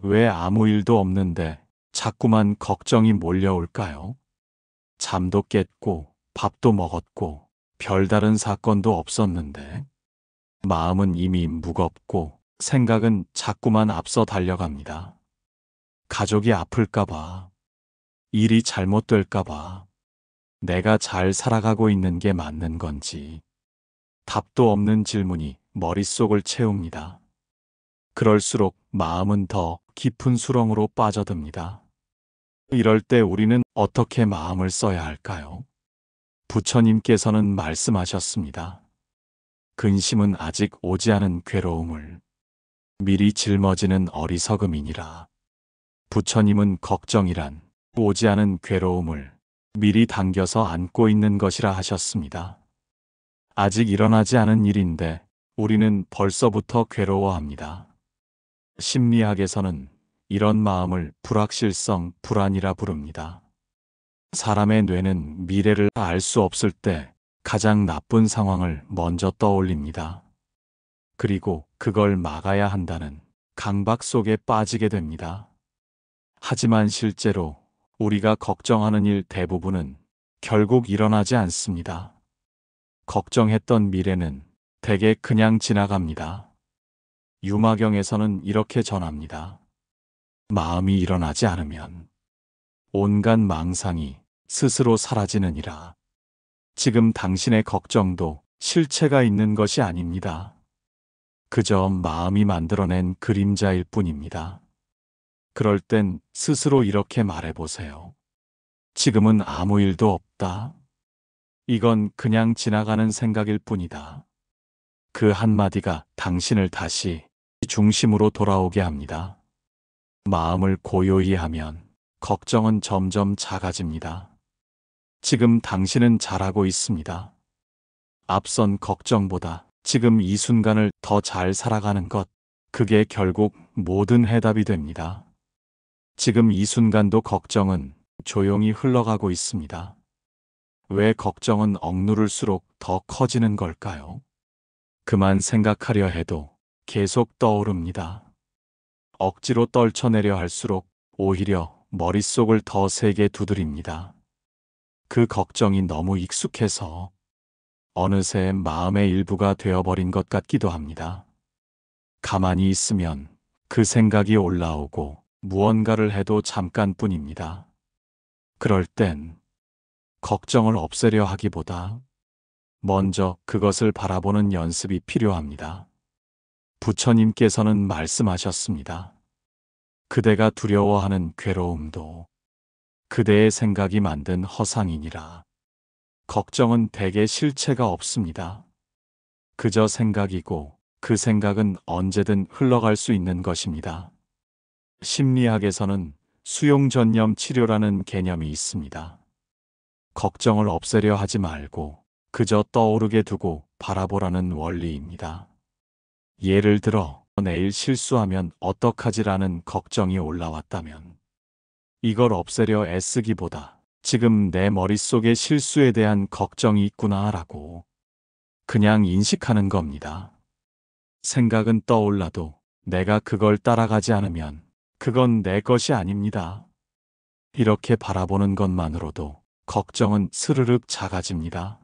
왜 아무 일도 없는데 자꾸만 걱정이 몰려올까요? 잠도 깼고 밥도 먹었고 별다른 사건도 없었는데 마음은 이미 무겁고 생각은 자꾸만 앞서 달려갑니다. 가족이 아플까봐, 일이 잘못될까봐, 내가 잘 살아가고 있는 게 맞는 건지 답도 없는 질문이 머릿속을 채웁니다. 그럴수록 마음은 더 깊은 수렁으로 빠져듭니다. 이럴 때 우리는 어떻게 마음을 써야 할까요? 부처님께서는 말씀하셨습니다. 근심은 아직 오지 않은 괴로움을 미리 짊어지는 어리석음이니라. 부처님은 걱정이란 오지 않은 괴로움을 미리 당겨서 안고 있는 것이라 하셨습니다. 아직 일어나지 않은 일인데 우리는 벌써부터 괴로워합니다. 심리학에서는 이런 마음을 불확실성 불안이라 부릅니다. 사람의 뇌는 미래를 알 수 없을 때 가장 나쁜 상황을 먼저 떠올립니다. 그리고 그걸 막아야 한다는 강박 속에 빠지게 됩니다. 하지만 실제로 우리가 걱정하는 일 대부분은 결국 일어나지 않습니다. 걱정했던 미래는 대개 그냥 지나갑니다. 유마경에서는 이렇게 전합니다. 마음이 일어나지 않으면 온갖 망상이 스스로 사라지느니라. 지금 당신의 걱정도 실체가 있는 것이 아닙니다. 그저 마음이 만들어낸 그림자일 뿐입니다. 그럴 땐 스스로 이렇게 말해보세요. 지금은 아무 일도 없다. 이건 그냥 지나가는 생각일 뿐이다. 그 한마디가 당신을 다시 중심으로 돌아오게 합니다. 마음을 고요히 하면 걱정은 점점 작아집니다. 지금 당신은 잘하고 있습니다. 앞선 걱정보다 지금 이 순간을 더 잘 살아가는 것, 그게 결국 모든 해답이 됩니다. 지금 이 순간도 걱정은 조용히 흘러가고 있습니다. 왜 걱정은 억누를수록 더 커지는 걸까요? 그만 생각하려 해도 계속 떠오릅니다. 억지로 떨쳐내려 할수록 오히려 머릿속을 더 세게 두드립니다. 그 걱정이 너무 익숙해서 어느새 마음의 일부가 되어버린 것 같기도 합니다. 가만히 있으면 그 생각이 올라오고 무언가를 해도 잠깐뿐입니다. 그럴 땐 걱정을 없애려 하기보다 먼저 그것을 바라보는 연습이 필요합니다. 부처님께서는 말씀하셨습니다. 그대가 두려워하는 괴로움도 그대의 생각이 만든 허상이니라. 걱정은 대개 실체가 없습니다. 그저 생각이고 그 생각은 언제든 흘러갈 수 있는 것입니다. 심리학에서는 수용전념 치료라는 개념이 있습니다. 걱정을 없애려 하지 말고 그저 떠오르게 두고 바라보라는 원리입니다. 예를 들어 내일 실수하면 어떡하지라는 걱정이 올라왔다면 이걸 없애려 애쓰기보다 지금 내 머릿속에 실수에 대한 걱정이 있구나라고 그냥 인식하는 겁니다. 생각은 떠올라도 내가 그걸 따라가지 않으면 그건 내 것이 아닙니다. 이렇게 바라보는 것만으로도 걱정은 스르륵 작아집니다.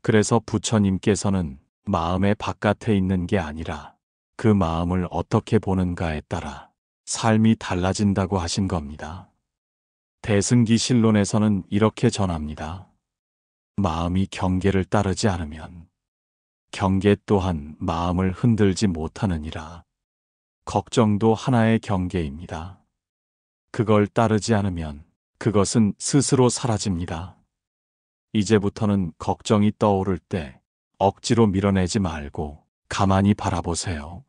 그래서 부처님께서는 마음의 바깥에 있는 게 아니라 그 마음을 어떻게 보는가에 따라 삶이 달라진다고 하신 겁니다. 대승기실론에서는 이렇게 전합니다. 마음이 경계를 따르지 않으면 경계 또한 마음을 흔들지 못하느니라. 걱정도 하나의 경계입니다. 그걸 따르지 않으면 그것은 스스로 사라집니다. 이제부터는 걱정이 떠오를 때 억지로 밀어내지 말고 가만히 바라보세요.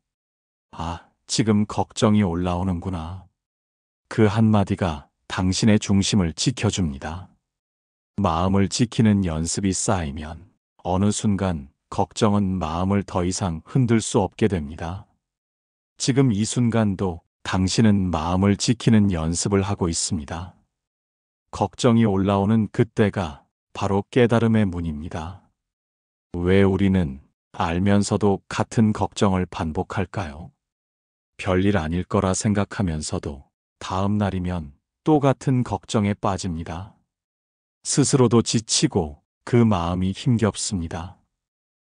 아, 지금 걱정이 올라오는구나. 그 한마디가 당신의 중심을 지켜줍니다. 마음을 지키는 연습이 쌓이면 어느 순간 걱정은 마음을 더 이상 흔들 수 없게 됩니다. 지금 이 순간도 당신은 마음을 지키는 연습을 하고 있습니다. 걱정이 올라오는 그때가 바로 깨달음의 문입니다. 왜 우리는 알면서도 같은 걱정을 반복할까요? 별일 아닐 거라 생각하면서도 다음 날이면 또 같은 걱정에 빠집니다. 스스로도 지치고 그 마음이 힘겹습니다.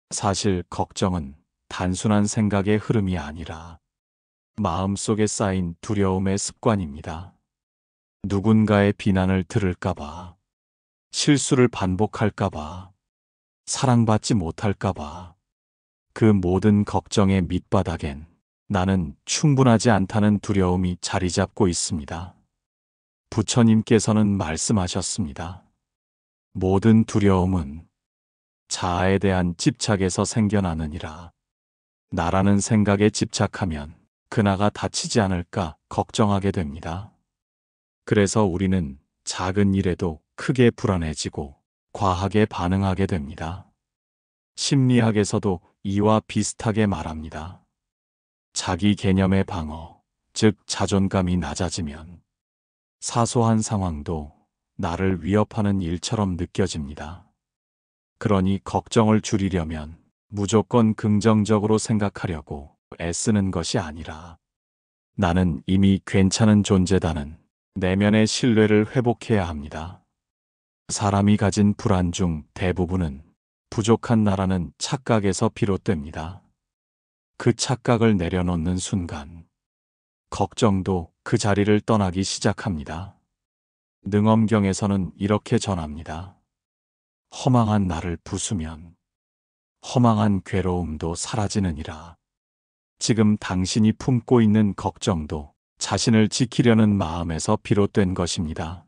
사실 걱정은 단순한 생각의 흐름이 아니라 마음속에 쌓인 두려움의 습관입니다. 누군가의 비난을 들을까봐, 실수를 반복할까봐, 사랑받지 못할까봐, 그 모든 걱정의 밑바닥엔 나는 충분하지 않다는 두려움이 자리 잡고 있습니다. 부처님께서는 말씀하셨습니다. 모든 두려움은 자아에 대한 집착에서 생겨나느니라. 나라는 생각에 집착하면 그나가 다치지 않을까 걱정하게 됩니다. 그래서 우리는 작은 일에도 크게 불안해지고 과하게 반응하게 됩니다. 심리학에서도 이와 비슷하게 말합니다. 자기 개념의 방어, 즉 자존감이 낮아지면 사소한 상황도 나를 위협하는 일처럼 느껴집니다. 그러니 걱정을 줄이려면 무조건 긍정적으로 생각하려고 애쓰는 것이 아니라 나는 이미 괜찮은 존재다는 내면의 신뢰를 회복해야 합니다. 사람이 가진 불안 중 대부분은 부족한 나라는 착각에서 비롯됩니다. 그 착각을 내려놓는 순간 걱정도 그 자리를 떠나기 시작합니다. 능엄경에서는 이렇게 전합니다. 허망한 나를 부수면 허망한 괴로움도 사라지느니라. 지금 당신이 품고 있는 걱정도 자신을 지키려는 마음에서 비롯된 것입니다.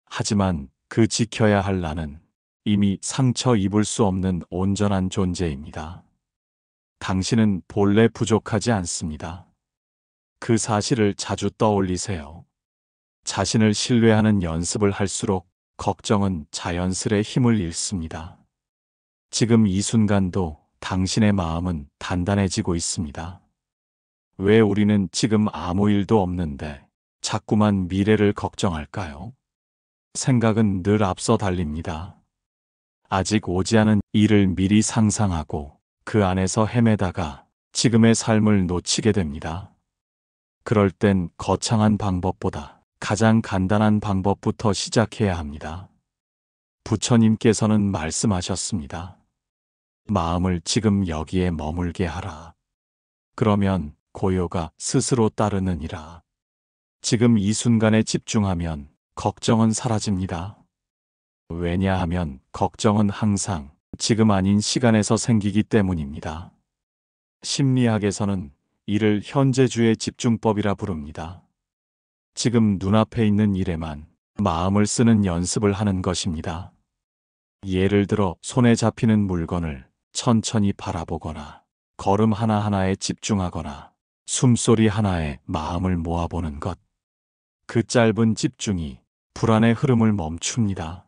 하지만 그 지켜야 할 나는 이미 상처 입을 수 없는 온전한 존재입니다. 당신은 본래 부족하지 않습니다. 그 사실을 자주 떠올리세요. 자신을 신뢰하는 연습을 할수록 걱정은 자연스레 힘을 잃습니다. 지금 이 순간도 당신의 마음은 단단해지고 있습니다. 왜 우리는 지금 아무 일도 없는데 자꾸만 미래를 걱정할까요? 생각은 늘 앞서 달립니다. 아직 오지 않은 일을 미리 상상하고 그 안에서 헤매다가 지금의 삶을 놓치게 됩니다. 그럴 땐 거창한 방법보다 가장 간단한 방법부터 시작해야 합니다. 부처님께서는 말씀하셨습니다. 마음을 지금 여기에 머물게 하라. 그러면 고요가 스스로 따르느니라. 지금 이 순간에 집중하면 걱정은 사라집니다. 왜냐하면 걱정은 항상 지금 아닌 시간에서 생기기 때문입니다. 심리학에서는 이를 현재주의 집중법이라 부릅니다. 지금 눈앞에 있는 일에만 마음을 쓰는 연습을 하는 것입니다. 예를 들어 손에 잡히는 물건을 천천히 바라보거나 걸음 하나하나에 집중하거나 숨소리 하나에 마음을 모아보는 것. 그 짧은 집중이 불안의 흐름을 멈춥니다.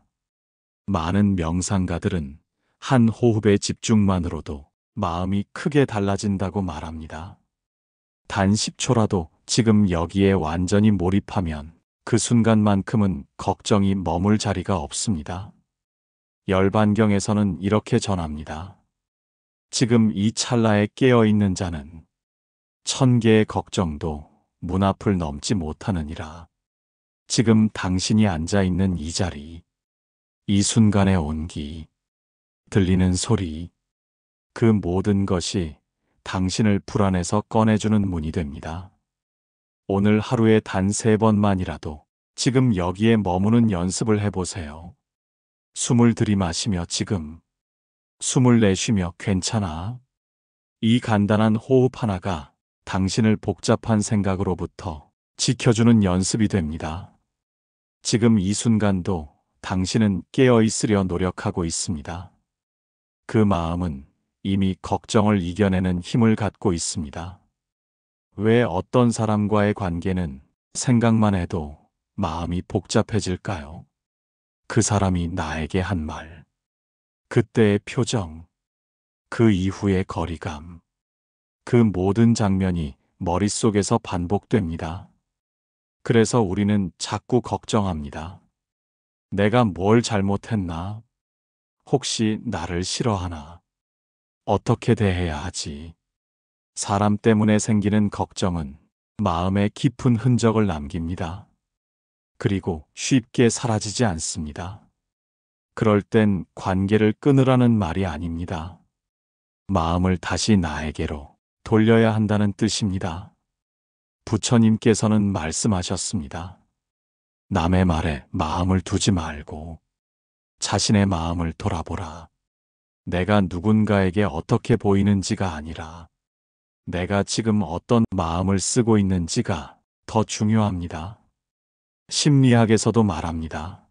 많은 명상가들은 한 호흡의 집중만으로도 마음이 크게 달라진다고 말합니다. 단 10초라도 지금 여기에 완전히 몰입하면 그 순간만큼은 걱정이 머물 자리가 없습니다. 열반경에서는 이렇게 전합니다. 지금 이 찰나에 깨어있는 자는 1000개의 걱정도 문 앞을 넘지 못하느니라. 지금 당신이 앉아있는 이 자리, 이 순간의 온기, 들리는 소리, 그 모든 것이 당신을 불안에서 꺼내주는 문이 됩니다. 오늘 하루에 단 3번만이라도 지금 여기에 머무는 연습을 해보세요. 숨을 들이마시며 지금, 숨을 내쉬며 괜찮아. 이 간단한 호흡 하나가 당신을 복잡한 생각으로부터 지켜주는 연습이 됩니다. 지금 이 순간도 당신은 깨어 있으려 노력하고 있습니다. 그 마음은 이미 걱정을 이겨내는 힘을 갖고 있습니다. 왜 어떤 사람과의 관계는 생각만 해도 마음이 복잡해질까요? 그 사람이 나에게 한 말, 그때의 표정, 그 이후의 거리감, 그 모든 장면이 머릿속에서 반복됩니다. 그래서 우리는 자꾸 걱정합니다. 내가 뭘 잘못했나? 혹시 나를 싫어하나? 어떻게 대해야 하지? 사람 때문에 생기는 걱정은 마음에 깊은 흔적을 남깁니다. 그리고 쉽게 사라지지 않습니다. 그럴 땐 관계를 끊으라는 말이 아닙니다. 마음을 다시 나에게로 돌려야 한다는 뜻입니다. 부처님께서는 말씀하셨습니다. 남의 말에 마음을 두지 말고 자신의 마음을 돌아보라. 내가 누군가에게 어떻게 보이는지가 아니라 내가 지금 어떤 마음을 쓰고 있는지가 더 중요합니다. 심리학에서도 말합니다.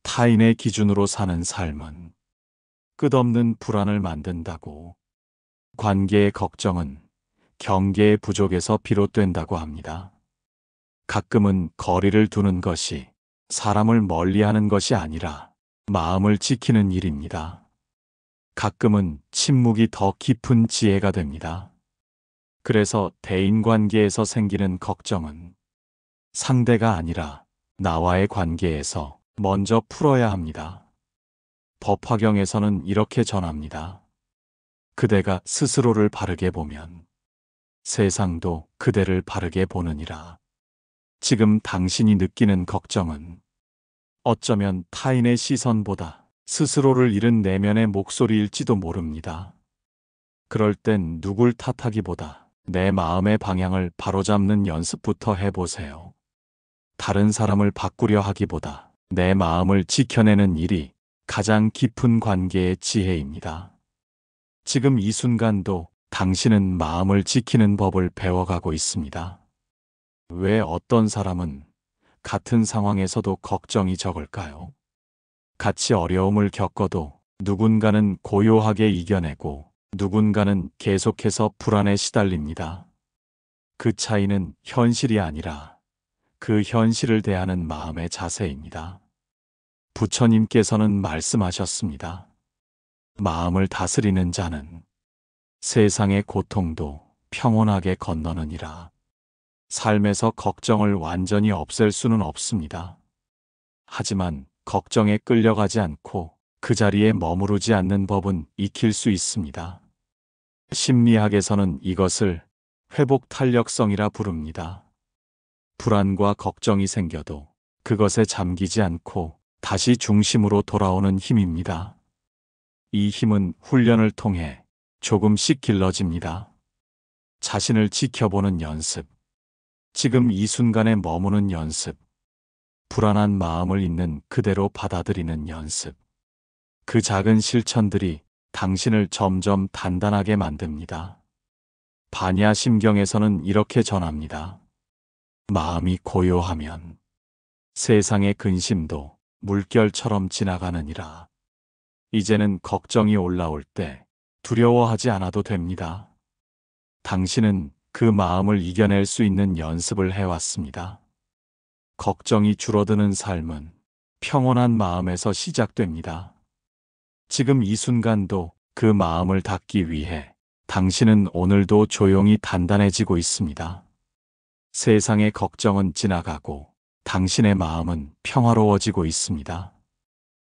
타인의 기준으로 사는 삶은 끝없는 불안을 만든다고. 관계의 걱정은 경계의 부족에서 비롯된다고 합니다. 가끔은 거리를 두는 것이 사람을 멀리하는 것이 아니라 마음을 지키는 일입니다. 가끔은 침묵이 더 깊은 지혜가 됩니다. 그래서 대인관계에서 생기는 걱정은 상대가 아니라 나와의 관계에서 먼저 풀어야 합니다. 법화경에서는 이렇게 전합니다. 그대가 스스로를 바르게 보면 세상도 그대를 바르게 보느니라. 지금 당신이 느끼는 걱정은 어쩌면 타인의 시선보다 스스로를 잃은 내면의 목소리일지도 모릅니다. 그럴 땐 누굴 탓하기보다 내 마음의 방향을 바로잡는 연습부터 해보세요. 다른 사람을 바꾸려 하기보다 내 마음을 지켜내는 일이 가장 깊은 관계의 지혜입니다. 지금 이 순간도 당신은 마음을 지키는 법을 배워가고 있습니다. 왜 어떤 사람은 같은 상황에서도 걱정이 적을까요? 같이 어려움을 겪어도 누군가는 고요하게 이겨내고 누군가는 계속해서 불안에 시달립니다. 그 차이는 현실이 아니라 그 현실을 대하는 마음의 자세입니다. 부처님께서는 말씀하셨습니다. 마음을 다스리는 자는 세상의 고통도 평온하게 건너느니라. 삶에서 걱정을 완전히 없앨 수는 없습니다. 하지만 걱정에 끌려가지 않고 그 자리에 머무르지 않는 법은 익힐 수 있습니다. 심리학에서는 이것을 회복 탄력성이라 부릅니다. 불안과 걱정이 생겨도 그것에 잠기지 않고 다시 중심으로 돌아오는 힘입니다. 이 힘은 훈련을 통해 조금씩 길러집니다. 자신을 지켜보는 연습, 지금 이 순간에 머무는 연습, 불안한 마음을 있는 그대로 받아들이는 연습. 그 작은 실천들이 당신을 점점 단단하게 만듭니다. 반야심경에서는 이렇게 전합니다. 마음이 고요하면 세상의 근심도 물결처럼 지나가느니라. 이제는 걱정이 올라올 때 두려워하지 않아도 됩니다. 당신은 그 마음을 이겨낼 수 있는 연습을 해왔습니다. 걱정이 줄어드는 삶은 평온한 마음에서 시작됩니다. 지금 이 순간도 그 마음을 닫기 위해 당신은 오늘도 조용히 단단해지고 있습니다. 세상의 걱정은 지나가고 당신의 마음은 평화로워지고 있습니다.